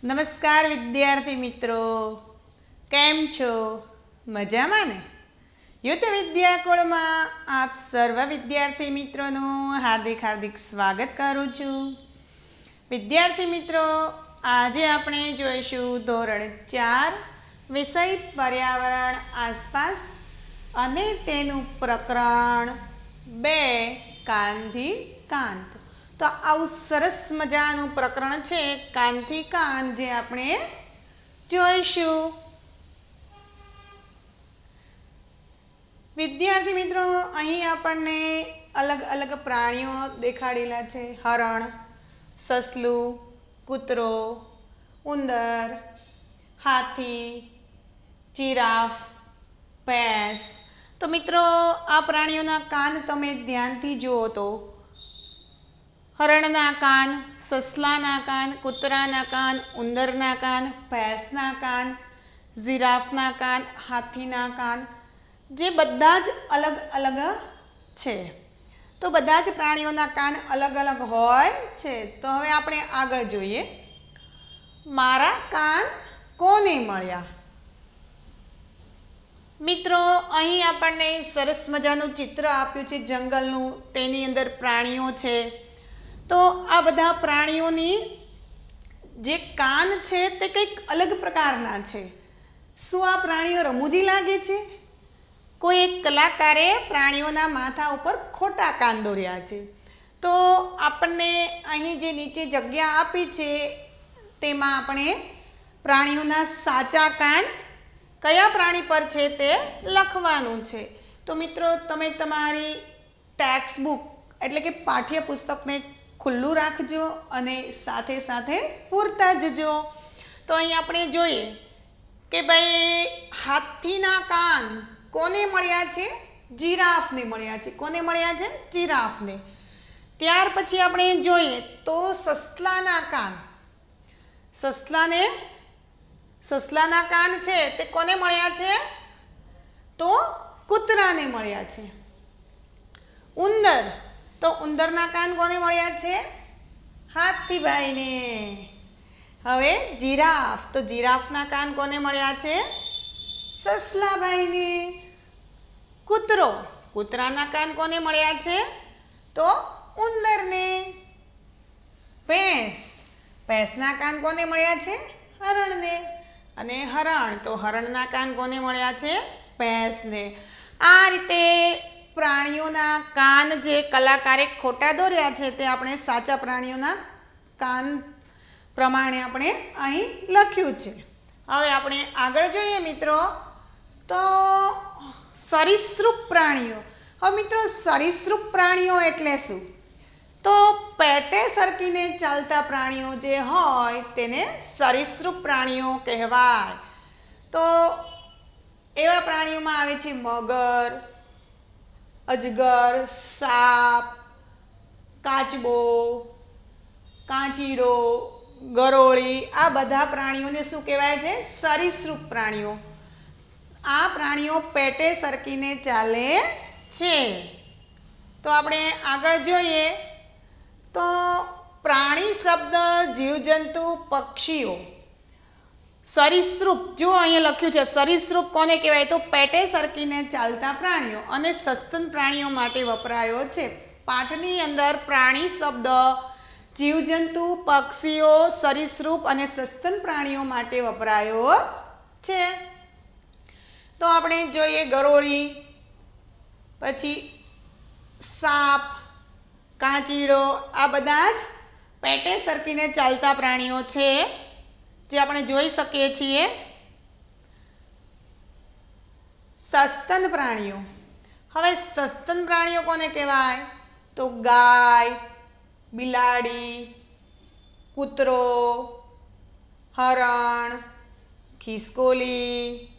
નમસ્કાર વિદ્યાર્થી મિત્રો, કેમ છો? મજામાં ને? યુથ વિદ્યાકુળમાં આપ સર્વ વિદ્યાર્થી મિત્રોનું હાર્દિક સ્વાગત કરું છું. વિદ્યાર્થી મિત્રો, આજે આપણે જોઈશું ધોરણ 4 વિષય પર્યાવરણ આસપાસ અને તેનું પ્રકરણ 2 કાનથી કાન. તો આવું સરસ મજાનું પ્રકરણ છે કાનથી કાન, જે આપણે જોઈશું. વિદ્યાર્થી મિત્રો, અહીં આપણને અલગ અલગ પ્રાણીઓ દેખાડેલા છે. હરણ, સસલું, કૂતરો, ઉંદર, હાથી, જીરાફ, ભેંસ. તો મિત્રો, આ પ્રાણીઓના કાન તમે ધ્યાનથી જુઓ તો હરણના કાન, સસલાના કાન, કૂતરાના કાન, ઉંદરના કાન, ભેંસના કાન, જીરાફના કાન, હાથીના કાન, જે બધા જ અલગ અલગ છે. તો બધા જ પ્રાણીઓના કાન અલગ અલગ હોય છે. તો હવે આપણે આગળ જોઈએ. મારા કાન કોને મળ્યા? મિત્રો, અહીં આપણને સરસ મજાનું ચિત્ર આપ્યું છે જંગલનું. તેની અંદર પ્રાણીઓ છે. તો આ બધા પ્રાણીઓની જે કાન છે તે કંઈક અલગ પ્રકારના છે. શું આ પ્રાણીઓ રમૂજી લાગે છે? કોઈ એક કલાકારે પ્રાણીઓના માથા ઉપર ખોટા કાન દોર્યા છે. તો આપણને અહીં જે નીચે જગ્યા આપી છે તેમાં આપણે પ્રાણીઓના સાચા કાન કયા પ્રાણી પર છે તે લખવાનું છે. તો મિત્રો, તમે તમારી ટેક્સ્ટ બુક એટલે કે પાઠ્યપુસ્તકને ખુલ્લું રાખજો અને સાથે સાથે પૂરતા જજો. તો અહીં આપણે જોઈએ કે ભાઈ, હાથીના કાન કોને મળ્યા છે? જીરાફને મળ્યા છે. કોને મળ્યા છે? જીરાફને. ત્યાર પછી આપણે જોઈએ તો સસલાના કાન. સસલાના કાન છે તે કોને મળ્યા છે? તો કૂતરાને મળ્યા છે. ઉંદર, તો ઉંદરના કાન કોને મળ્યા છે? હાથીભાઈને. હવે જીરાફ, તો જીરાફના કાન કોને મળ્યા છે? સસલાભાઈને. કૂતરાના કાન કોને મળ્યા છે? તો ઉંદરને. ભેંસના કાન કોને મળ્યા છે? હરણને. અને હરણ, તો હરણના કાન કોને મળ્યા છે? ભેંસને. આ રીતે પ્રાણીઓના કાન જે કલાકારે ખોટા દોર્યા છે તે આપણે સાચા પ્રાણીઓના કાન પ્રમાણે આપણે અહીં લખ્યું છે. હવે આપણે આગળ જોઈએ મિત્રો, તો સરીસૃપ પ્રાણીઓ. હવે મિત્રો, સરીસૃપ પ્રાણીઓ એટલે શું? તો પેટે સરકીને ચાલતા પ્રાણીઓ જે હોય તેને સરીસૃપ પ્રાણીઓ કહેવાય. તો એવા પ્રાણીઓમાં આવે છે મગર, અજગર, સાપ, કાચબો, કાચીડો, ગરોળી. આ બધા પ્રાણીઓને શું કહેવાય છે? સરીસૃપ પ્રાણીઓ. આ પ્રાણીઓ પેટે સરકીને ચાલે છે. તો આપણે આગળ જોઈએ તો પ્રાણી શબ્દ જીવજંતુ, પક્ષીઓ. સરીસૃપ, જો અહીંયા લખ્યું છે સરીસૃપ કોને કહેવાય? તો પેટે સરકીને ચાલતા પ્રાણીઓ અને સસ્તન પ્રાણીઓ માટે વપરાયો છે. પાઠની અંદર પ્રાણી શબ્દ જીવજંતુ, પક્ષીઓ, સરીસૃપ અને સસ્તન પ્રાણીઓ માટે વપરાયો છે. તો આપણે જોઈએ ગરોળી, પછી સાપ, કાચીડો. આ બધા જ પેટે સરકીને ચાલતા પ્રાણીઓ છે જે આપણે જોઈ શકીએ છીએ. સસ્તન પ્રાણીઓ. હવે સસ્તન પ્રાણીઓ કોને કહેવાય? તો ગાય, બિલાડી, કૂતરો, હરણ, ખિસકોલી,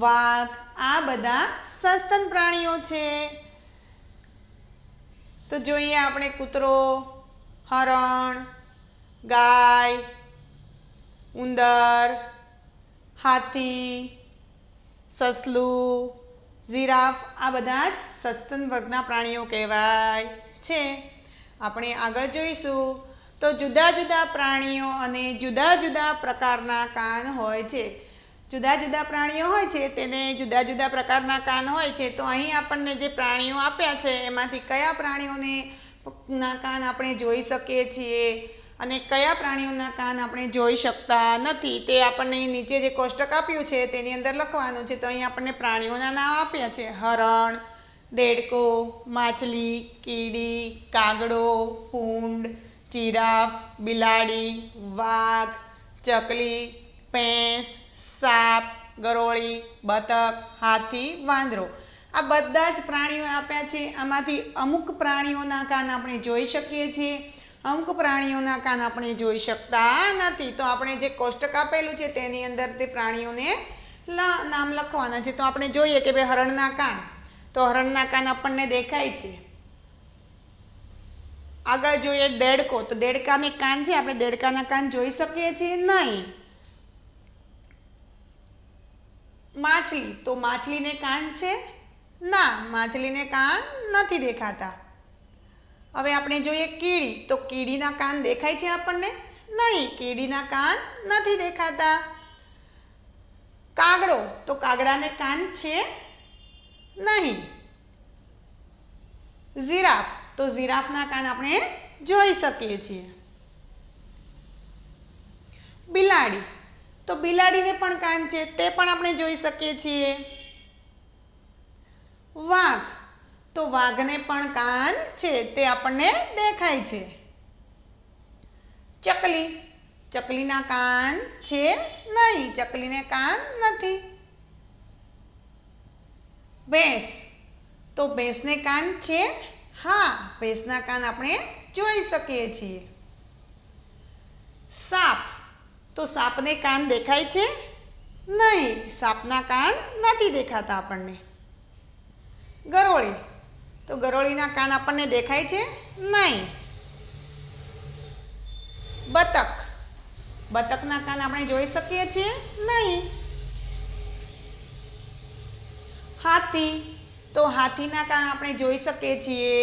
વાઘ. આ બધા સસ્તન પ્રાણીઓ છે. તો જોઈએ આપણે કૂતરો, હરણ, ગાય, ઉંદર, હાથી, સસલું, જીરાફ. આ બધા જ સસ્તન વર્ગના પ્રાણીઓ કહેવાય છે. આપણે આગળ જોઈશું તો જુદા જુદા પ્રાણીઓ અને જુદા જુદા પ્રકારના કાન હોય છે. જુદા જુદા પ્રાણીઓ હોય છે તેને જુદા જુદા પ્રકારના કાન હોય છે. તો અહીં આપણને જે પ્રાણીઓ આપ્યા છે એમાંથી કયા પ્રાણીઓને ના કાન આપણે જોઈ શકીએ છીએ અને કયા પ્રાણીઓના કાન આપણે જોઈ શકતા નથી તે આપણને નીચે જે કોષ્ટક આપ્યું છે તેની અંદર લખવાનું છે. તો અહીં આપણને પ્રાણીઓના નામ આપ્યા છે: હરણ, દેડકો, માછલી, કીડી, કાગડો, ભૂંડ, જીરાફ, બિલાડી, વાઘ, ચકલી, ભેંસ, સાપ, ગરોળી, બતક, હાથી, વાંદરો. આ બધા જ પ્રાણીઓ આપ્યા છે. આમાંથી અમુક પ્રાણીઓના કાન આપણે જોઈ શકીએ છીએ, અમુક પ્રાણીઓના કાન આપણે જોઈ શકતા નથી. તો આપણે જે કોષ્ટક આપેલું છે તેની અંદર તે પ્રાણીઓને નામ લખવાના છે. તો આપણે જોઈએ કે ભાઈ હરણના કાન, તો હરણના કાન આપણને દેખાય છે. આગળ જોઈએ દેડકો, તો દેડકાને કાન છે, આપણે દેડકાના કાન જોઈ શકીએ છીએ નહીં. માછલી, તો માછલીને કાન છે? ના, માછલીને કાન નથી દેખાતા. હવે આપણે જોઈએ કીડી, તો કીડીના કાન દેખાય છે આપણને? નહીં, કીડીના કાન નથી દેખાતા. કાગડો, તો કાગડાને કાન છે? નહીં. જીરાફ, તો જીરાફના કાન આપણે જોઈ શકીએ છીએ. બિલાડી, તો બિલાડીને પણ કાન છે, તે પણ આપણે જોઈ શકીએ છીએ. વાઘ, તો વાઘને પણ કાન છે, તે આપણને દેખાય છે. ચકલી, ચકલીના કાન છે? નહીં, ચકલીને કાન નથી. ભેંસ, તો ભેંસને કાન છે? હા, ભેંસના કાન આપણે જોઈ શકીએ છીએ. સાપ, તો સાપને કાન દેખાય છે? નહીં, સાપના કાન નથી દેખાતા આપણને. ગરોળી, તો ગરોળીના કાન આપણને દેખાય છે? નહીં. બતક, બતકના કાન આપણે જોઈ શકીએ છીએ? નહીં. હાથી, તો હાથીના કાન આપણે જોઈ શકીએ છીએ.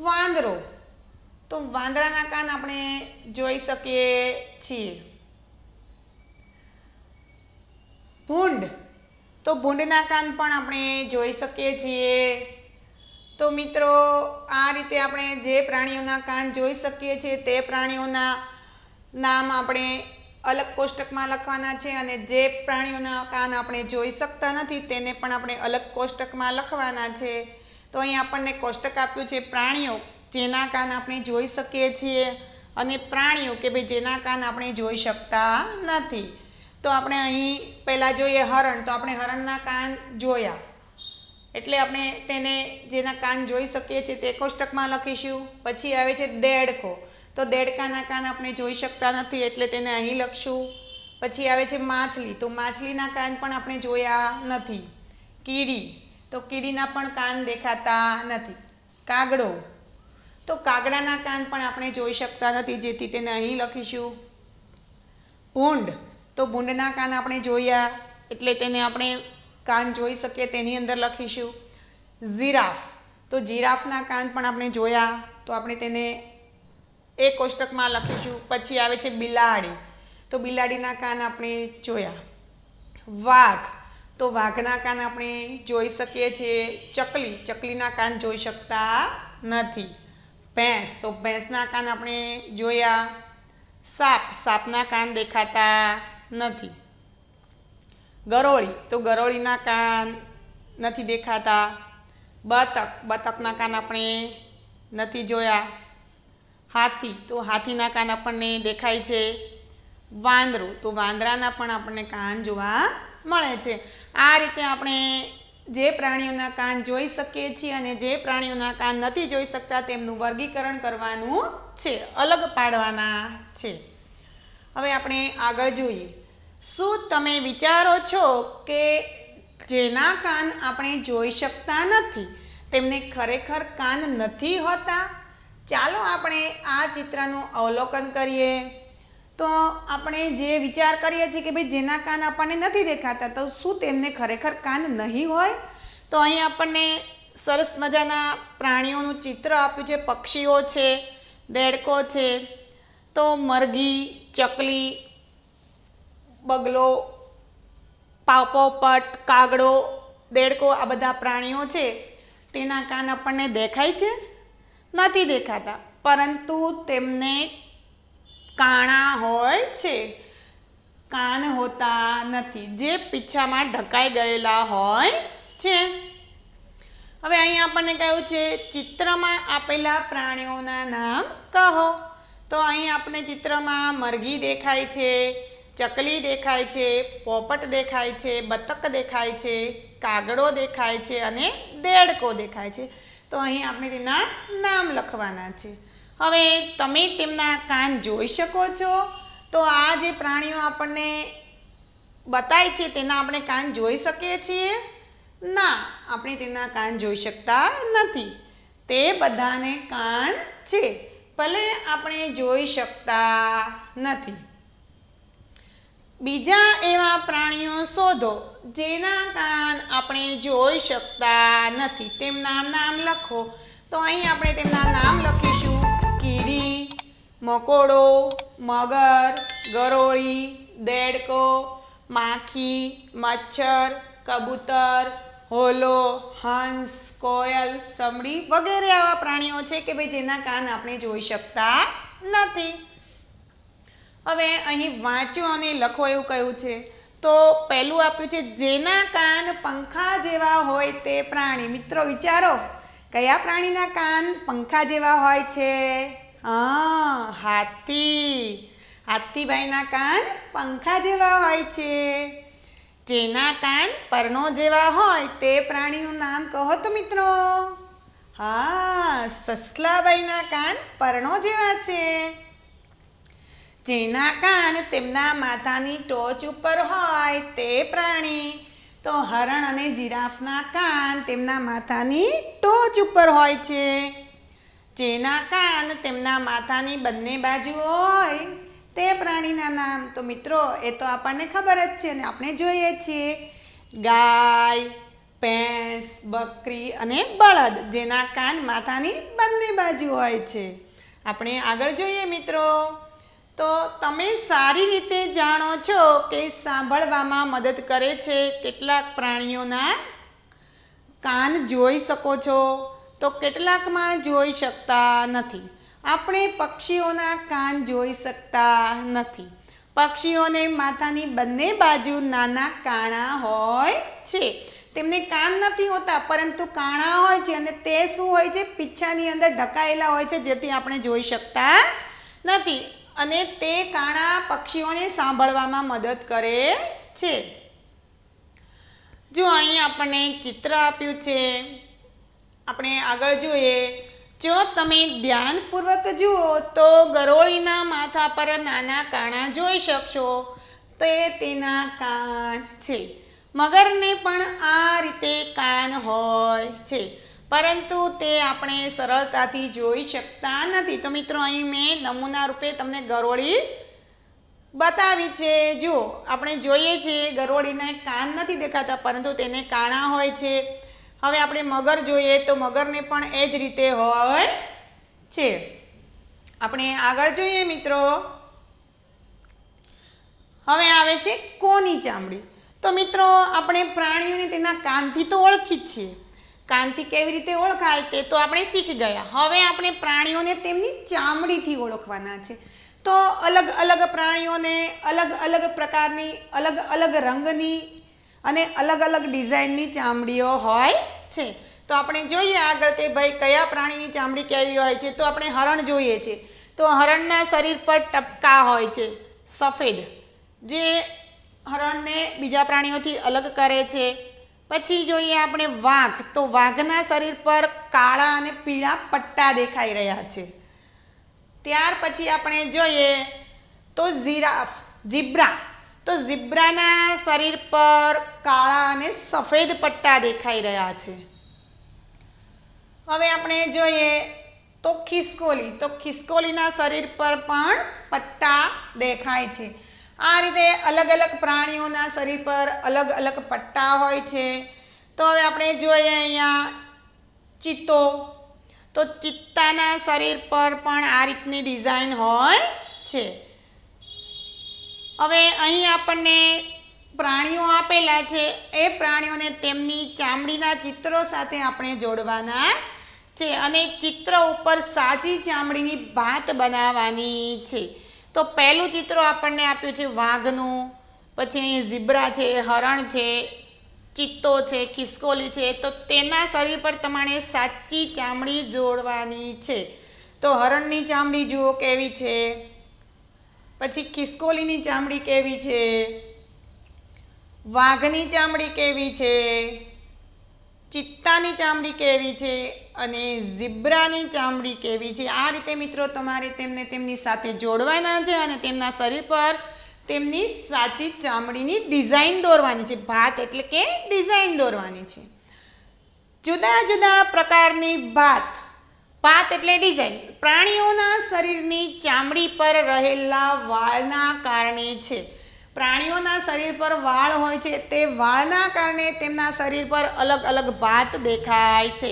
વાંદરો, તો વાંદરાના કાન આપણે જોઈ શકીએ છીએ. ભૂંડ, તો ભૂંડના કાન પણ આપણે જોઈ શકીએ છીએ. તો મિત્રો, આ રીતે આપણે જે પ્રાણીઓના કાન જોઈ શકીએ છીએ તે પ્રાણીઓના નામ આપણે અલગ કોષ્ટકમાં લખવાના છે અને જે પ્રાણીઓના કાન આપણે જોઈ શકતા નથી તેને પણ આપણે અલગ કોષ્ટકમાં લખવાના છે. તો અહીં આપણને કોષ્ટક આપ્યું છે પ્રાણીઓ જેના કાન આપણે જોઈ શકીએ છીએ અને પ્રાણીઓ કે ભાઈ જેના કાન આપણે જોઈ શકતા નથી. તો આપણે અહીં પહેલાં જોઈએ હરણ, તો આપણે હરણના કાન જોયા એટલે આપણે તેને જેના કાન જોઈ શકીએ છીએ તે કોષ્ટકમાં લખીશું. પછી આવે છે દેડકો, તો દેડકાના કાન આપણે જોઈ શકતા નથી એટલે તેને અહીં લખશું. પછી આવે છે માછલી, તો માછલીના કાન પણ આપણે જોયા નથી. કીડી, તો કીડીના પણ કાન દેખાતા નથી. કાગડો, તો કાગડાના કાન પણ આપણે જોઈ શકતા નથી જેથી તેને અહીં લખીશું. ભૂંડ, તો ભૂંડના કાન આપણે જોયા એટલે તેને આપણે કાન જોઈ શકીએ તેની અંદર લખીશું. જીરાફ, તો જીરાફના કાન પણ આપણે જોયા તો આપણે તેને એ કોષ્ટકમાં લખીશું. પછી આવે છે બિલાડી, તો બિલાડીના કાન આપણે જોયા. વાઘ, તો વાઘના કાન આપણે જોઈ શકીએ છીએ. ચકલી, ચકલીના કાન જોઈ શકતા નથી. ભેંસ, તો ભેંસના કાન આપણે જોયા. સાપ, સાપના કાન દેખાતા નથી. ગરોળી, તો ગરોળીના કાન નથી દેખાતા. બતક, બતકના કાન આપણે નથી જોયા. હાથી, તો હાથીના કાન આપણને દેખાય છે. વાંદરો, તો વાંદરાના પણ આપણને કાન જોવા મળે છે. આ રીતે આપણે જે પ્રાણીઓના કાન જોઈ શકીએ છીએ અને જે પ્રાણીઓના કાન નથી જોઈ શકતા તેમનું વર્ગીકરણ કરવાનું છે, અલગ પાડવાના છે. હવે આપણે આગળ જોઈએ. શું તમે વિચારો છો કે જેના કાન આપણે જોઈ શકતા નથી તેમને ખરેખર કાન નથી હોતા? ચાલો આપણે આ ચિત્રનું અવલોકન કરીએ. તો આપણે જે વિચાર કરીએ છીએ કે ભાઈ જેના કાન આપણને નથી દેખાતા તો શું તેમને ખરેખર કાન નહીં હોય? તો અહીં આપણને સરસ મજાના પ્રાણીઓનું ચિત્ર આપ્યું છે. પક્ષીઓ છે, દેડકો છે, તો મરઘી, ચકલી, બગલો, પોપટ, કાગડો, દેડકો, આ બધા પ્રાણીઓ છે તેના કાન આપણને દેખાય છે? નથી દેખાતા, પરંતુ તેમને કાણા હોય છે, કાન હોતા નથી, જે પીછામાં ઢકાઈ ગયેલા હોય છે. હવે અહીં આપણને કહ્યું છે ચિત્રમાં આપેલા પ્રાણીઓના નામ કહો. તો અહીં આપણે ચિત્રમાં મરઘી દેખાય છે, ચકલી દેખાય છે, પોપટ દેખાય છે, બતક દેખાય છે, કાગડો દેખાય છે અને દેડકો દેખાય છે. તો અહીં આપણે તેના નામ લખવાના છે. હવે તમે તેમના કાન જોઈ શકો છો? તો આ જે પ્રાણીઓ આપણને બતાય છે તેના આપણે કાન જોઈ શકીએ છીએ? ના, આપણે તેના કાન જોઈ શકતા નથી. તે બધાને કાન છે, ભલે આપણે જોઈ શકતા નથી. બીજા એવા પ્રાણીઓ શોધો જેના કાન આપણે જોઈ શકતા નથી, તેમના નામ લખો. તો અહીં આપણે તેમના નામ લખીશું: કીડી, મકોડો, મગર, ગરોળી, દેડકો, માખી, મચ્છર, કબૂતર, હોલો, હંસ, કોયલ, સમડી વગેરે આવા પ્રાણીઓ છે કે ભાઈ જેના કાન આપણે જોઈ શકતા નથી. હવે અહીં વાંચો અને લખો એવું કહ્યું છે. તો પહેલું આપ્યું છે જેના કાન પંખા જેવા હોય તે પ્રાણી. મિત્રો વિચારો, કયા પ્રાણીના કાન પંખા જેવા હોય છે? હા, હાથી. હાથીભાઈના કાન પંખા જેવા હોય છે. જેના કાન પરણો જેવા હોય તે પ્રાણીનું નામ કહો તો મિત્રો. હા, સસલાભાઈના કાન પરણો જેવા છે. જેના કાન તેમના માથાની ટોચ ઉપર હોય તે પ્રાણી. તો હરણ અને જીરાફના કાન તેમના માથાની ટોચ ઉપર હોય છે. જેના કાન તેમના માથાની બંને બાજુ હોય તે પ્રાણીના નામ. તો મિત્રો એ તો આપણને ખબર જ છે અને આપણે જોઈએ છીએ. ગાય, ભેંસ, બકરી અને બળદ, જેના કાન માથાની બંને બાજુ હોય છે. આપણે આગળ જોઈએ મિત્રો. તો તમે સારી રીતે જાણો છો કે સાંભળવામાં મદદ કરે છે. કેટલાક પ્રાણીઓના કાન જોઈ શકો છો, તો કેટલાકમાં જોઈ શકતા નથી. આપણે પક્ષીઓના કાન જોઈ શકતા નથી. પક્ષીઓને માથાની બંને બાજુ નાના કાણા હોય છે. તેમને કાન નથી હોતા, પરંતુ કાણા હોય છે અને તે શું હોય છે? પીછાની અંદર ઢકાયેલા હોય છે, જેથી આપણે જોઈ શકતા નથી. અને તે કાણા પક્ષીઓને સાંભળવામાં મદદ કરે છે. જો અહીં આપણને ચિત્ર આપ્યું છે, આપણે આગળ જોઈએ. જો તમે ધ્યાનપૂર્વક જુઓ તો ગરોળીના માથા પર નાના કાણા જોઈ શકશો. તે તેના કાન છે. મગરને પણ આ રીતે કાન હોય છે, પરંતુ તે આપણે સરળતાથી જોઈ શકતા નથી. તો મિત્રો અહીં મેં નમૂના રૂપે તમને ગરોળી બતાવી છે. જો આપણે જોઈએ છીએ ગરોળીને કાન નથી દેખાતા, પરંતુ તેને કાણા હોય છે. હવે આપણે મગર જોઈએ તો મગરને પણ એ જ રીતે હોય છે. આપણે આગળ જોઈએ મિત્રો. હવે આવે છે કોની ચામડી. તો મિત્રો આપણે પ્રાણીઓને તેના કાનથી તો ઓળખી જ છીએ. કાનથી કેવી રીતે ઓળખાય તે તો આપણે શીખી ગયા. હવે આપણે પ્રાણીઓને તેમની ચામડીથી ઓળખવાના છે. તો અલગ અલગ પ્રાણીઓને અલગ અલગ પ્રકારની, અલગ અલગ રંગની અને અલગ અલગ ડિઝાઇનની ચામડીઓ હોય છે. તો આપણે જોઈએ આગળ કે ભાઈ કયા પ્રાણીની ચામડી કેવી હોય છે. તો આપણે હરણ જોઈએ છીએ. તો હરણના શરીર પર ટપકા હોય છે સફેદ, જે હરણને બીજા પ્રાણીઓથી અલગ કરે છે. પછી જોઈએ આપણે વાઘ. તો વાઘના શરીર પર કાળા અને પીળા પટ્ટા દેખાઈ રહ્યા છે. ત્યાર પછી આપણે જોઈએ તો ઝીબ્રા. તો ઝીબ્રાના શરીર પર કાળા અને સફેદ પટ્ટા દેખાઈ રહ્યા છે. હવે આપણે જોઈએ તો ખિસકોલી. તો ખિસકોલીના શરીર પર પણ પટ્ટા દેખાય છે. આ રીતે અલગ અલગ પ્રાણીઓના શરીર પર અલગ અલગ પટ્ટા હોય છે. તો હવે આપણે જોઈએ અહીંયા ચિત્તો, તો ચિત્તાના શરીર પર પણ આ રીતની ડિઝાઇન હોય છે. હવે અહીં આપણને પ્રાણીઓ આપેલા છે, એ પ્રાણીઓને તેમની ચામડીના ચિત્રો સાથે આપણે જોડવાના છે અને ચિત્ર ઉપર સાચી ચામડીની ભાત બનાવવાની છે. તો પહેલું ચિત્ર આપણને આપ્યું છે વાઘનું, પછી અહીં ઝીબ્રા છે, હરણ છે, ચિત્તો છે, ખિસકોલી છે. તો તેના શરીર પર તમારે સાચી ચામડી જોડવાની છે. તો હરણની ચામડી જુઓ કેવી છે, પછી ખિસકોલીની ચામડી કેવી છે, વાઘની ચામડી કેવી છે, ચિત્તાની ચામડી કેવી છે અને ઝીબ્રાની ચામડી કેવી છે. આ રીતે મિત્રો તમારે તેમને તેમની સાથે જોડવાના છે અને તેમના શરીર પર તેમની સાચી ચામડીની ડિઝાઇન દોરવાની છે. ભાત એટલે કે ડિઝાઇન દોરવાની છે. જુદા જુદા પ્રકારની ભાત, ભાત એટલે ડિઝાઇન, પ્રાણીઓના શરીરની ચામડી પર રહેલા વાળના કારણે છે. પ્રાણીઓના શરીર પર વાળ હોય છે, તે વાળના કારણે તેમના શરીર પર અલગ અલગ ભાત દેખાય છે.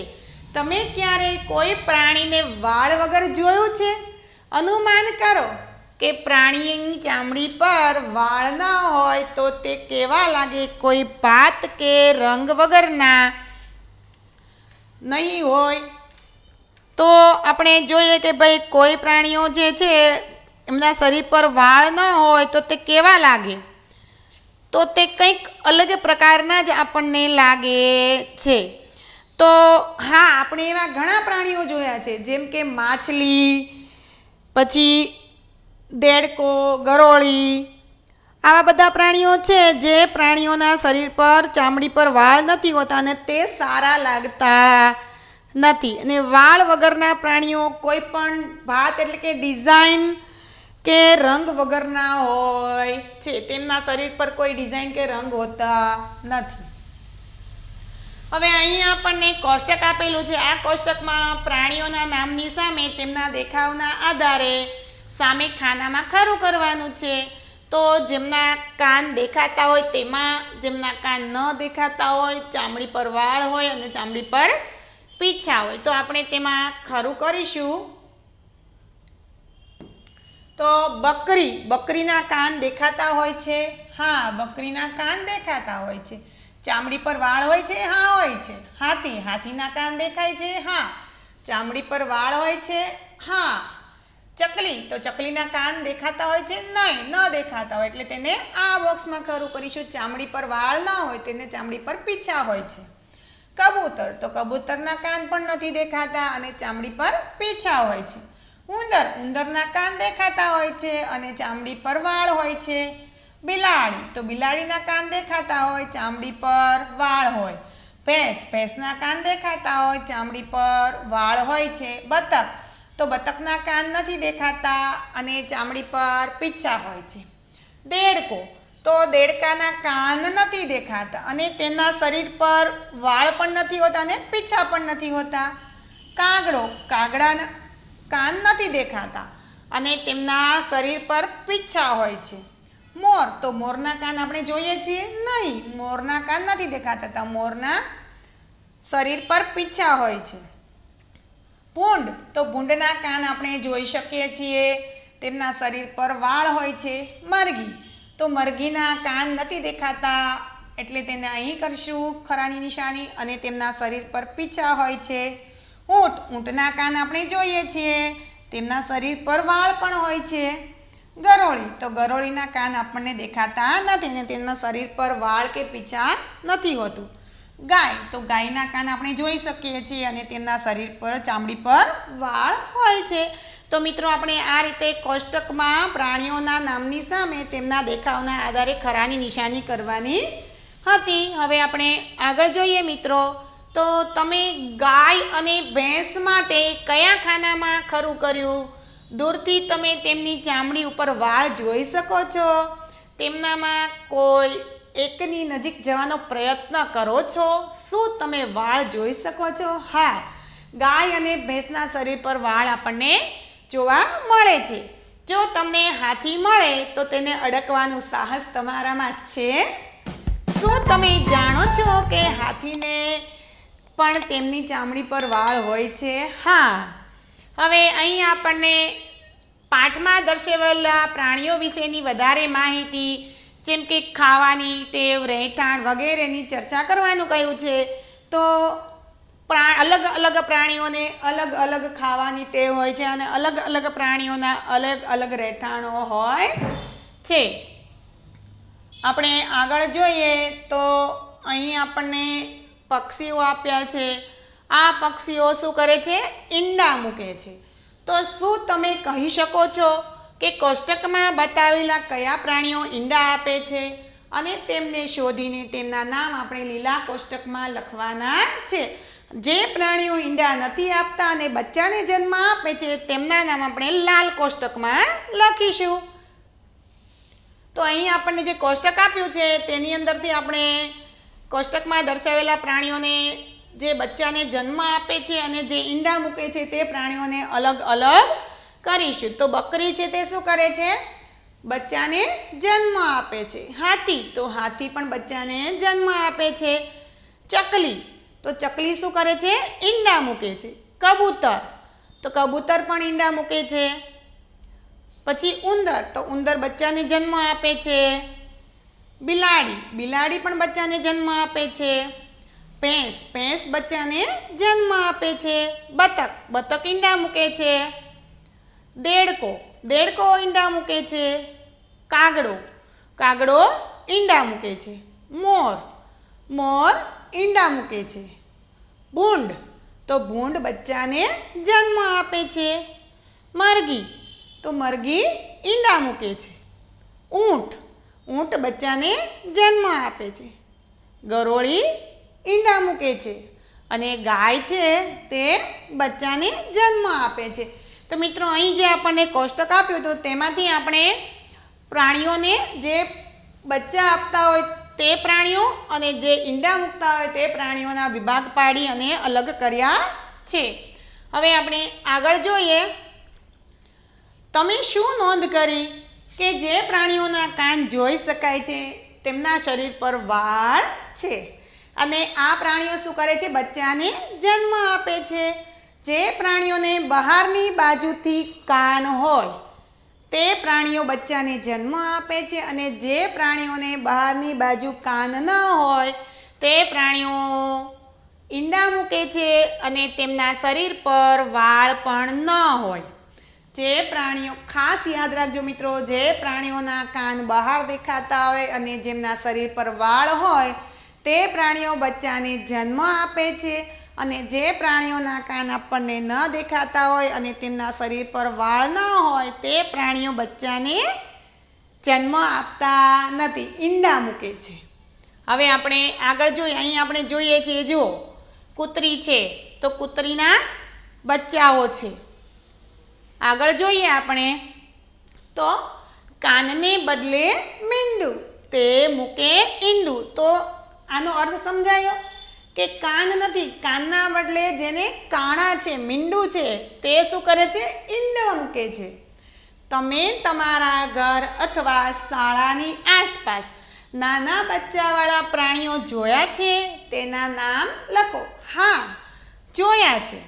તમે ક્યારેય કોઈ પ્રાણીને વાળ વગર જોયું છે? અનુમાન કરો કે પ્રાણીની ચામડી પર વાળ ન હોય તો તે કેવા લાગે? કોઈ ભાત કે રંગ વગરના નહીં હોય તો આપણે જોઈએ કે ભાઈ કોઈ પ્રાણીઓ જે છે એમના શરીર પર વાળ ન હોય તો તે કેવા લાગે? તો તે કંઈક અલગ પ્રકારના જ આપણને લાગે છે. તો હા, આપણે એવા ઘણા પ્રાણીઓ જોયા છે, જેમ કે માછલી, પછી દેડકો, ગરોળી, આવા બધા પ્રાણીઓ છે જે પ્રાણીઓના શરીર પર ચામડી પર વાળ નથી હોતા અને તે સારા લાગતા નથી. અને વાળ વગરના પ્રાણીઓ કોઈ પણ ભાત એટલે કે ડિઝાઇન કે રંગ વગરના હોય છે. તેમના શરીર પર કોઈ ડિઝાઇન કે રંગ હોતા નથી. હવે અહીં આપણને કોષ્ટક આપેલું છે. આ કોષ્ટકમાં પ્રાણીઓના નામની સામે તેમના દેખાવના આધારે સામે ખાનામાં ખરું કરવાનું છે. તો જેમના કાન દેખાતા હોય તેમાં, જેમના કાન ન દેખાતા હોય, ચામડી પર વાળ હોય અને ચામડી પર પીંછા હોય, તો આપણે તેમાં ખરું કરીશું. તો બકરી, બકરીના કાન દેખાતા હોય છે? હા, બકરીના કાન દેખાતા હોય છે. ચામડી પર વાળ હોય છે? હા, હોય છે. હાથી, હાથીના કાન દેખાય છે? હા. ચામડી પર વાળ હોય છે? હા. ચકલી, તો ચકલીના કાન દેખાતા હોય છે? નહીં, ન દેખાતા હોય, એટલે તેને આ બોક્સમાં ખરું કરીશું. ચામડી પર વાળ ન હોય, તેને ચામડી પર પીંછા હોય છે. કબૂતર, તો કબૂતરના કાન પણ નથી દેખાતા અને ચામડી પર પીંછા હોય છે. ઉંદર, ઉંદરના કાન દેખાતા હોય છે અને ચામડી પર વાળ હોય છે. બિલાડી, તો બિલાડીના કાન દેખાતા હોય, ચામડી પર વાળ હોય. ભેંસ, ભેંસના કાન દેખાતા હોય, ચામડી પર વાળ હોય છે. બતક, તો બતકના કાન નથી દેખાતા અને ચામડી પર પીંછા હોય છે. દેડકો, તો દેડકાના કાન નથી દેખાતા અને તેના શરીર પર વાળ પણ નથી હોતા અને પીંછા પણ નથી હોતા. કાગડો, કાગડાના કાન નથી દેખાતા અને તેમના શરીર પર પીંછા હોય છે. મોર, તો મોરના કાન આપણે જોઈએ છીએ? નહીં, મોરના કાન નથી દેખાતા, તો મોરના શરીર પર પીંછા હોય છે. ભૂંડ, તો ભૂંડના કાન આપણે જોઈ શકીએ છીએ, તેમના શરીર પર વાળ હોય છે. મરઘી, તો મરઘીના કાન નથી દેખાતા એટલે તેને અહીં કરશું ખરાની નિશાની અને તેમના શરીર પર પીંછા હોય છે. ઊંટ, ઊંટના કાન આપણે જોઈએ છીએ, તેમના શરીર પર વાળ પણ હોય છે. ગરોળી, તો ગરોળીના કાન આપણને દેખાતા નથી અને તેમના શરીર પર વાળ કે પીંછા નથી હોતું. ગાય, તો ગાયના કાન આપણે જોઈ શકીએ છીએ અને તેમના શરીર પર ચામડી પર વાળ હોય છે. તો મિત્રો, આપણે આ રીતે કોષ્ટકમાં પ્રાણીઓના નામની સામે તેમના દેખાવના આધારે ખરાની નિશાની કરવાની હતી. હવે આપણે આગળ જોઈએ મિત્રો. તો તમે ગાય અને ભેંસ માટે કયા ખાનામાં ખરું કર્યું? દૂરથી તમે તેમની ચામડી ઉપર વાળ જોઈ શકો છો? તેમનામાં કોઈ એકની નજીક જવાનો પ્રયત્ન કરો છો? શું તમે વાળ જોઈ શકો છો? હા, ગાય અને ભેંસના શરીર પર વાળ આપણને જોવા મળે છે. જો તમને હાથી મળે તો તેને અડકવાનું સાહસ તમારામાં છે? શું તમે જાણો છો કે હાથીને પણ તેમની ચામડી પર વાળ હોય છે? હા. હવે અહીં આપણને પાઠમાં દર્શાવેલા પ્રાણીઓ વિશેની વધારે માહિતી જેમ કે ખાવાની ટેવ, રહેઠાણ વગેરેની ચર્ચા કરવાનું કહ્યું છે. તો અલગ અલગ પ્રાણીઓને અલગ અલગ ખાવાની ટેવ હોય છે અને અલગ અલગ પ્રાણીઓના અલગ અલગ રહેઠાણો હોય છે. આપણે આગળ જોઈએ તો અહીં આપણને પક્ષીઓ આપ્યા છે. આ પક્ષીઓ શું કરે છે? ઈંડા મૂકે છે. તો શું તમે કહી શકો છો કે કોષ્ટકમાં બતાવેલા કયા પ્રાણીઓ ઈંડા આપે છે? અને તેમને શોધીને તેમના નામ આપણે લીલા કોષ્ટકમાં લખવાના છે. જે પ્રાણીઓ ઈંડા નથી આપતા અને બચ્ચાને જન્મ આપે છે તેમના નામ આપણે લાલ કોષ્ટકમાં લખીશું. તો અહીં આપણને જે કોષ્ટક આપ્યું છે તેની અંદરથી આપણે કોષ્ટકમાં દર્શાવેલા પ્રાણીઓને જે બચ્ચાને જન્મ આપે છે અને જે ઈંડા મૂકે છે તે પ્રાણીઓને અલગ અલગ કરીશું. તો બકરી છે તે શું કરે છે? બચ્ચાને જન્મ આપે છે. હાથી, તો હાથી પણ બચ્ચાને જન્મ આપે છે. ચકલી, તો ચકલી શું કરે છે? ઈંડા મૂકે છે. કબૂતર, તો કબૂતર પણ ઈંડા મૂકે છે. પછી ઉંદર, તો ઉંદર બચ્ચાને જન્મ આપે છે. બિલાડી, બિલાડી પણ બચ્ચાને જન્મ આપે છે. ભેંસ, ભેંસ બચ્ચાને જન્મ આપે છે. બતક, બતક ઈંડા મૂકે છે. દેડકો, દેડકો ઈંડા મૂકે છે. કાગડો, કાગડો ઈંડા મૂકે છે. મોર, મોર ઈંડા મૂકે છે. ભૂંડ, તો ભૂંડ બચ્ચાને જન્મ આપે છે. મરઘી, તો મરઘી ઈંડા મૂકે છે. ઊંટ, ઊંટ બચ્ચાને જન્મ આપે છે. ગરોળી ઈંડા મૂકે છે. અને ગાય છે તે બચ્ચાને જન્મ આપે છે. તો મિત્રો અહીં જે આપણને કોષ્ટક આપ્યું હતું તેમાંથી આપણે પ્રાણીઓને જે બચ્ચા આપતા હોય તે પ્રાણીઓ અને જે ઈંડા મૂકતા હોય તે પ્રાણીઓના વિભાગ પાડી અને અલગ કર્યા છે. હવે આપણે આગળ જોઈએ. તમે શું નોંધ કરી કે જે પ્રાણીઓના કાન જોઈ શકાય છે તેમના શરીર પર વાળ છે અને આ પ્રાણીઓ શું કરે છે? બચ્ચાને જન્મ આપે છે. જે પ્રાણીઓને બહારની બાજુથી કાન હોય તે પ્રાણીઓ બચ્ચાને જન્મ આપે છે અને જે પ્રાણીઓને બહારની બાજુ કાન ન હોય તે પ્રાણીઓ ઈંડા મૂકે છે અને તેમના શરીર પર વાળ પણ ન હોય. જે પ્રાણીઓ, ખાસ યાદ રાખજો મિત્રો, જે પ્રાણીઓના કાન બહાર દેખાતા હોય અને જેમના શરીર પર વાળ હોય તે પ્રાણીઓ બચ્ચાને જન્મ આપે છે અને જે પ્રાણીઓના કાન આપણને ન દેખાતા હોય અને તેમના શરીર પર વાળ ન હોય તે પ્રાણીઓ બચ્ચાને જન્મ આપતા નથી, ઈંડા મૂકે છે. હવે આપણે આગળ જોઈએ. અહીં આપણે જોઈએ છીએ, જુઓ, કૂતરી છે તો કૂતરીના બચ્ચાઓ છે. આગળ જોઈએ આપણે તો કાનને બદલે મીંડું તે મૂકે ઈંડું. તો આનો અર્થ સમજાયો કે કાન નથી, કાનના બદલે જેને કાણા છે, મીંડું છે, તે શું કરે છે? ઈંડા મૂકે છે. તમે તમારા ઘર અથવા શાળાની આસપાસ નાના બચ્ચાવાળા પ્રાણીઓ જોયા છે? તેના નામ લખો. હા, જોયા છે.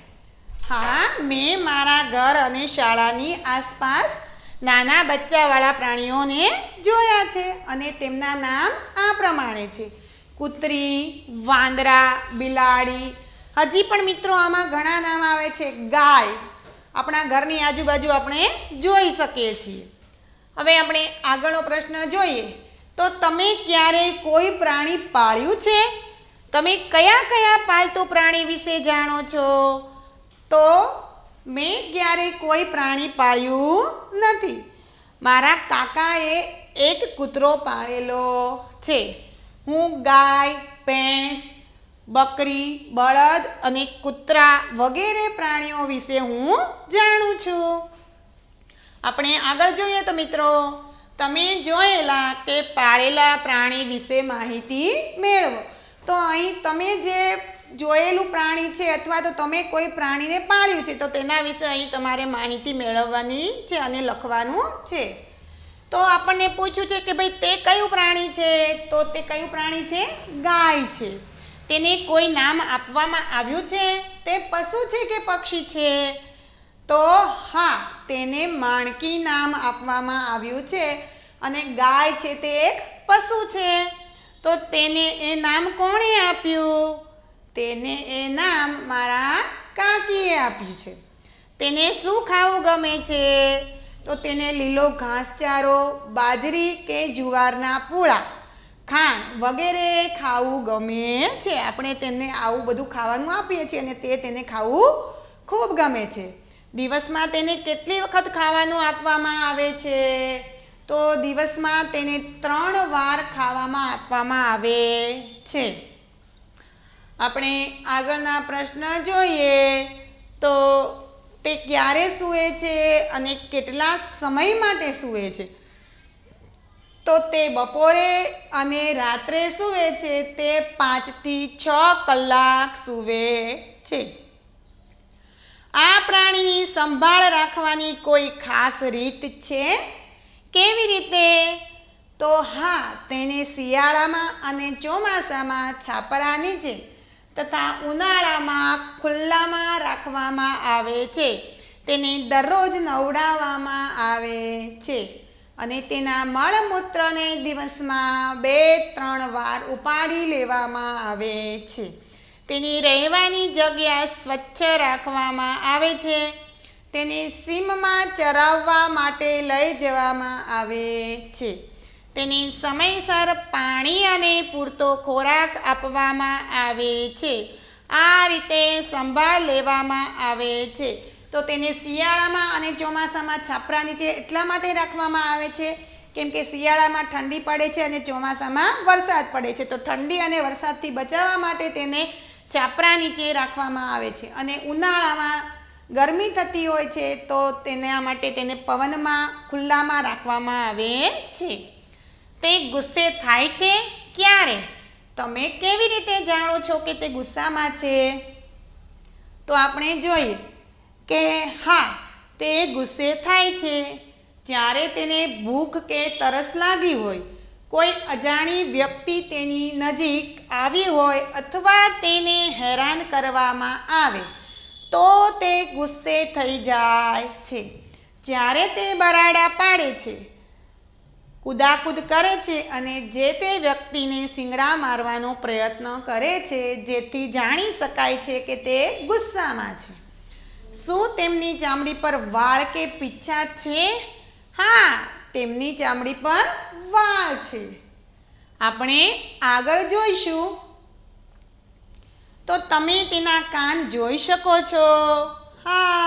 હા, મેં મારા ઘર અને શાળાની આસપાસ નાના બચ્ચાવાળા પ્રાણીઓને જોયા છે અને તેમના નામ આ પ્રમાણે છે: કૂતરી, વાંદરા, બિલાડી. હજી પણ મિત્રો આમાં ઘણા નામ આવે છે. ગાય આપણા ઘરની આજુબાજુ આપણે જોઈ શકીએ છીએ. હવે આપણે આગળનો પ્રશ્ન જોઈએ તો તમે ક્યારેય કોઈ પ્રાણી પાળ્યું છે? તમે કયા કયા પાલતુ પ્રાણી વિશે જાણો છો? તો મેં ક્યારેય કોઈ પ્રાણી પાળ્યું નથી. મારા કાકાએ એક કૂતરો પાળેલો છે. હું ગાય, ભેંસ, બકરી, બળદ અને કૂતરા વગેરે પ્રાણીઓ વિશે હું જાણું છું. આપણે આગળ જોઈએ તો મિત્રો તમે જોયેલા કે પાળેલા પ્રાણી વિશે માહિતી મેળવો. તો અહીં તમે જે જોયેલું પ્રાણી છે અથવા તો તમે કોઈ પ્રાણીને પાળ્યું છે તો તેના વિશે અહીં તમારે માહિતી મેળવવાની છે અને લખવાનું છે. તો આપણને પૂછ્યું છે કે ભાઈ તે કયું પ્રાણી છે? તો તે કયું પ્રાણી છે? ગાય છે. તેને કોઈ નામ આપવામાં આવ્યું છે? તે પશુ છે કે પક્ષી છે? તો હા, તેને માણકી નામ આપવામાં આવ્યું છે. અને ગાય છે તે એક પશુ છે. તો તેને એ નામ કોણે આપ્યું? તેને એ નામ મારા કાકીએ આપ્યું છે. તેને શું ખાવું ગમે છે? તો તેને લીલો ઘાસચારો, બાજરી કે જુવારના પૂળા, ખાંડ વગેરે ખાવું ગમે છે. આપણે તેને આવું બધું ખાવાનું આપીએ છીએ અને તેને ખાવું ખૂબ ગમે છે. દિવસમાં તેને કેટલી વખત ખાવાનું આપવામાં આવે છે? તો દિવસમાં તેને 3 વાર ખાવામાં આપવામાં આવે છે. આપણે આગળના પ્રશ્ન જોઈએ તો તે ક્યારે સૂવે છે અને કેટલા સમય માટે સૂવે છે? તો તે બપોરે અને રાત્રે સૂવે છે. તે 5 થી 6 કલાક સૂવે છે. આ પ્રાણીની સંભાળ રાખવાની કોઈ ખાસ રીત છે? કેવી રીતે? તો હા, તેને શિયાળામાં અને ચોમાસામાં છાપરા નીચે તથા ઉનાળામાં ખુલ્લામાં રાખવામાં આવે છે. તેને દરરોજ નવડાવવામાં આવે છે અને તેના મળમૂત્રને દિવસમાં 2-3 વાર ઉપાડી લેવામાં આવે છે. તેની રહેવાની જગ્યા સ્વચ્છ રાખવામાં આવે છે. તેને સીમમાં ચરાવવા માટે લઈ જવામાં આવે છે. તેને સમયસર પાણી અને પૂરતો ખોરાક આપવામાં આવે છે. આ રીતે સંભાળ લેવામાં આવે છે. તો તેને શિયાળામાં અને ચોમાસામાં છાપરા નીચે એટલા માટે રાખવામાં આવે છે કેમ કે શિયાળામાં ઠંડી પડે છે અને ચોમાસામાં વરસાદ પડે છે. તો ઠંડી અને વરસાદથી બચાવવા માટે તેને છાપરા નીચે રાખવામાં આવે છે. અને ઉનાળામાં ગરમી થતી હોય છે તો તેના માટે તેને પવનમાં ખુલ્લામાં રાખવામાં આવે છે. તે ગુસ્સે થાય છે ક્યારે? તમે કેવી રીતે જાણો છો કે તે ગુસ્સામાં છે? તો આપણે જોઈએ કે હા, તે ગુસ્સે થાય છે જ્યારે તેને ભૂખ કે તરસ લાગી હોય, કોઈ અજાણી વ્યક્તિ તેની નજીક આવી હોય અથવા તેને હેરાન કરવામાં આવે તો તે ગુસ્સે થઈ જાય છે. જ્યારે તે બરાડા પાડે છે, કૂદાકૂદ કરે છે અને જે તે વ્યક્તિને શિંગડા મારવાનો પ્રયત્ન કરે છે જેથી જાણી શકાય છે કે તે ગુસ્સામાં છે. શું તેમની ચામડી પર વાળ કે પીંછા છે? હા, તેમની ચામડી પર વાળ છે. આપણે આગળ જોઈશું તો તમે તેના કાન જોઈ શકો છો? હા,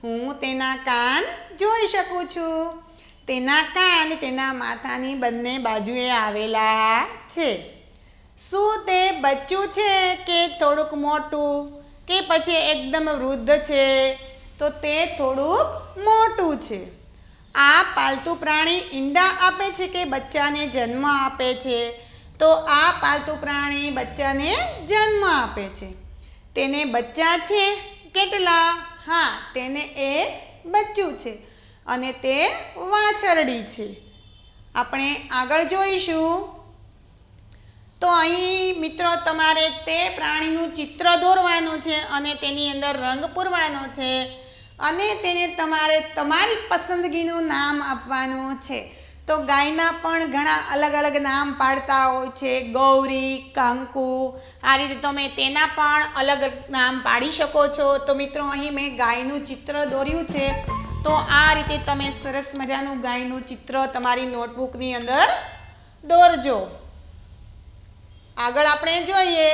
હું તેના કાન જોઈ શકું છું. તેના કાન તેના માથાની બંને બાજુએ આવેલા છે. શું તે બચ્ચું છે કે થોડુંક મોટું કે પછી એકદમ વૃદ્ધ છે? તો તે થોડુંક મોટું છે. આ પાલતુ પ્રાણી ઈંડા આપે છે કે બચ્ચાને જન્મ આપે છે? તો આ પાલતુ પ્રાણી બચ્ચાને જન્મ આપે છે. તેને બચ્ચા છે કેટલા? હા, તેને એક બચ્ચું છે અને તે વાછરડી છે. આપણે આગળ જોઈશું તો અહીં મિત્રો તમારે તે પ્રાણીનું ચિત્ર દોરવાનું છે અને તેની અંદર રંગ પૂરવાનો છે અને તેને તમારે તમારી પસંદગીનું નામ આપવાનું છે. તો ગાયના પણ ઘણા અલગ અલગ નામ પાડતા હોય છે, ગૌરી, કંકુ, આ રીતે તમે તેના પણ અલગ નામ પાડી શકો છો. તો મિત્રો અહીં મેં ગાયનું ચિત્ર દોર્યું છે. તો આ રીતે તમે સરસ મજાનું ગાયનું ચિત્ર તમારી નોટબુકની અંદર દોરજો. આગળ આપણે જોઈએ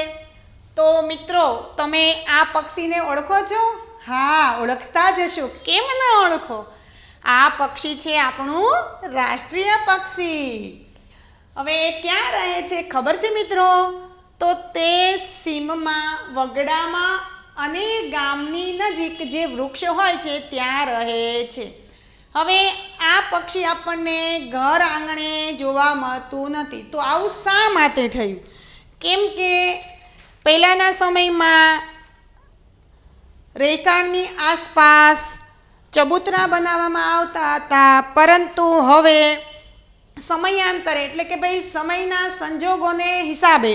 તો મિત્રો તમે આ પક્ષીને ઓળખો છો? હા, ઓળખતા જ હશો. કેમ ન ઓળખો? આ પક્ષી છે આપણું રાષ્ટ્રીય પક્ષી. હવે એ ક્યાં રહે છે ખબર છે મિત્રો? તો તે સીમમાં, વગડામાં અને ગામની નજીક જે વૃક્ષ હોય છે ત્યાં રહે છે. હવે આ પક્ષી આપણને ઘર આંગણે જોવા મળતું નથી. તો આવું શા માટે થયું? કેમ કે પહેલાંના સમયમાં રહેઠાણની આસપાસ ચબૂતરા બનાવવામાં આવતા હતા, પરંતુ હવે સમયાંતરે એટલે કે ભાઈ સમયના સંજોગોને હિસાબે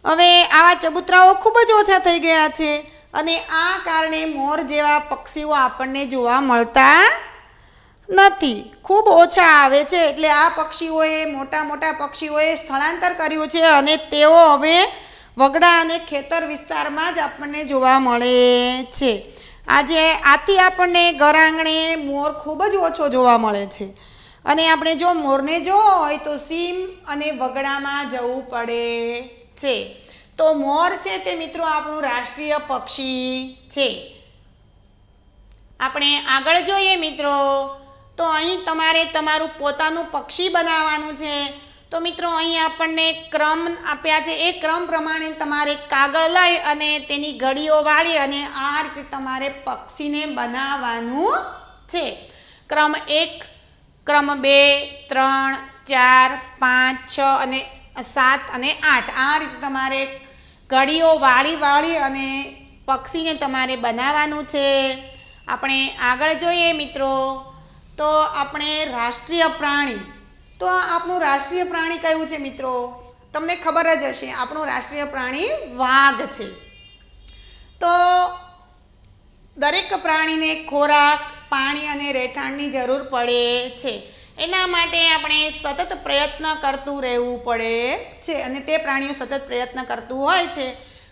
હવે આવા ચબૂતરાઓ ખૂબ જ ઓછા થઈ ગયા છે અને આ કારણે મોર જેવા પક્ષીઓ આપણને જોવા મળતા નથી, ખૂબ ઓછા આવે છે. એટલે આ પક્ષીઓએ મોટા મોટા પક્ષીઓએ સ્થળાંતર કર્યું છે અને તેઓ હવે વગડા અને ખેતર વિસ્તારમાં જ આપણને જોવા મળે છે. આજે આથી આપણને ઘર આંગણે મોર ખૂબ જ ઓછો જોવા મળે છે અને આપણે જો મોરને જોવો હોય તો સીમ અને વગડામાં જવું પડે છે. તો મોર છે તે મિત્રો આપણું રાષ્ટ્રીય પક્ષી છે. આપણે આગળ જોઈએ મિત્રો, તો અહીં તમારે તમારું પોતાનું પક્ષી બનાવવાનું છે. તો મિત્રો અહીં આપણને ક્રમ આપ્યા છે, એ ક્રમ પ્રમાણે તમારે કાગળ લઈ અને તેની ઘડીઓ વાળી અને આ રીતે તમારે પક્ષીને બનાવવાનું છે. ક્રમ 1, ક્રમ 2, 3, 4, 5, 6 અને 7 અને 8 આ રીતે તમારે ઘડીઓ વાળી અને પક્ષીને તમારે બનાવવાનું છે. આપણે આગળ જોઈએ મિત્રો, તો આપણે રાષ્ટ્રીય પ્રાણી, તો આપણું રાષ્ટ્રીય પ્રાણી કયું છે મિત્રો? તમને ખબર જ હશે, આપણું રાષ્ટ્રીય પ્રાણી વાઘ છે. તો દરેક પ્રાણીને ખોરાક, પાણી અને રહેઠાણની જરૂર પડે છે. એના માટે આપણે સતત પ્રયત્ન કરતું રહેવું પડે છે અને તે પ્રાણીઓ સતત પ્રયત્ન કરતું હોય છે.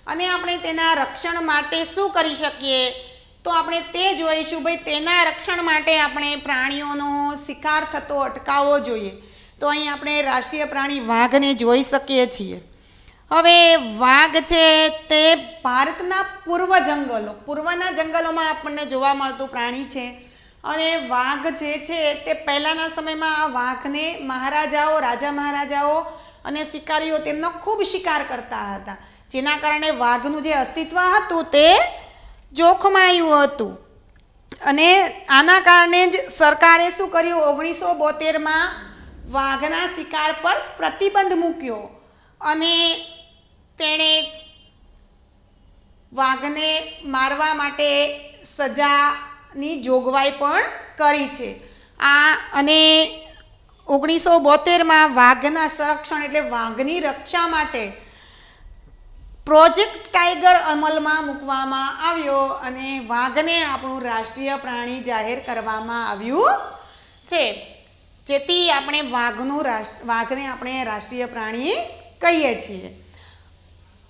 અને આપણે તેના રક્ષણ માટે શું કરી શકીએ? તો આપણે તે જોઈશું. ભાઈ, તેના રક્ષણ માટે આપણે પ્રાણીઓનો શિકાર થતો અટકાવવો જોઈએ. તો અહીં આપણે રાષ્ટ્રીય પ્રાણી વાઘને જોઈ શકીએ છીએ. હવે વાઘ છે તે ભારતના પૂર્વના જંગલોમાં આપણને જોવા મળતું પ્રાણી છે. અને વાઘ જે છે તે પહેલાંના સમયમાં આ વાઘને મહારાજાઓ, રાજા મહારાજાઓ અને શિકારીઓ તેમનો ખૂબ શિકાર કરતા હતા, જેના કારણે વાઘનું જે અસ્તિત્વ હતું તે જોખમાયું હતું. અને આના કારણે જ સરકારે શું કર્યું, 1972માં વાઘના શિકાર પર પ્રતિબંધ મૂક્યો અને તેણે વાઘને મારવા માટે સજાની જોગવાઈ પણ કરી છે. અને 1972માં વાઘના સંરક્ષણ એટલે વાઘની રક્ષા માટે પ્રોજેક્ટ ટાઈગર અમલમાં મૂકવામાં આવ્યો અને વાઘને આપણું રાષ્ટ્રીય પ્રાણી જાહેર કરવામાં આવ્યું છે. જેથી આપણે વાઘને આપણે રાષ્ટ્રીય પ્રાણી કહીએ છીએ.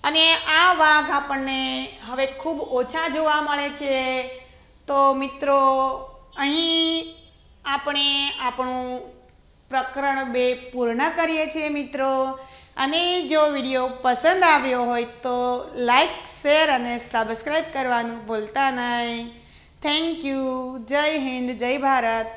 અને આ વાઘ આપણને હવે ખૂબ ઓછા જોવા મળે છે. તો મિત્રો, અહીં આપણે આપણું પ્રકરણ 2 પૂર્ણ કરીએ છીએ મિત્રો. અને જો વિડીયો પસંદ આવ્યો હોય તો લાઈક, શેર અને સબસ્ક્રાઈબ કરવાનું ભૂલતા નહીં. Thank you. જય હિન્દ, જય ભારત.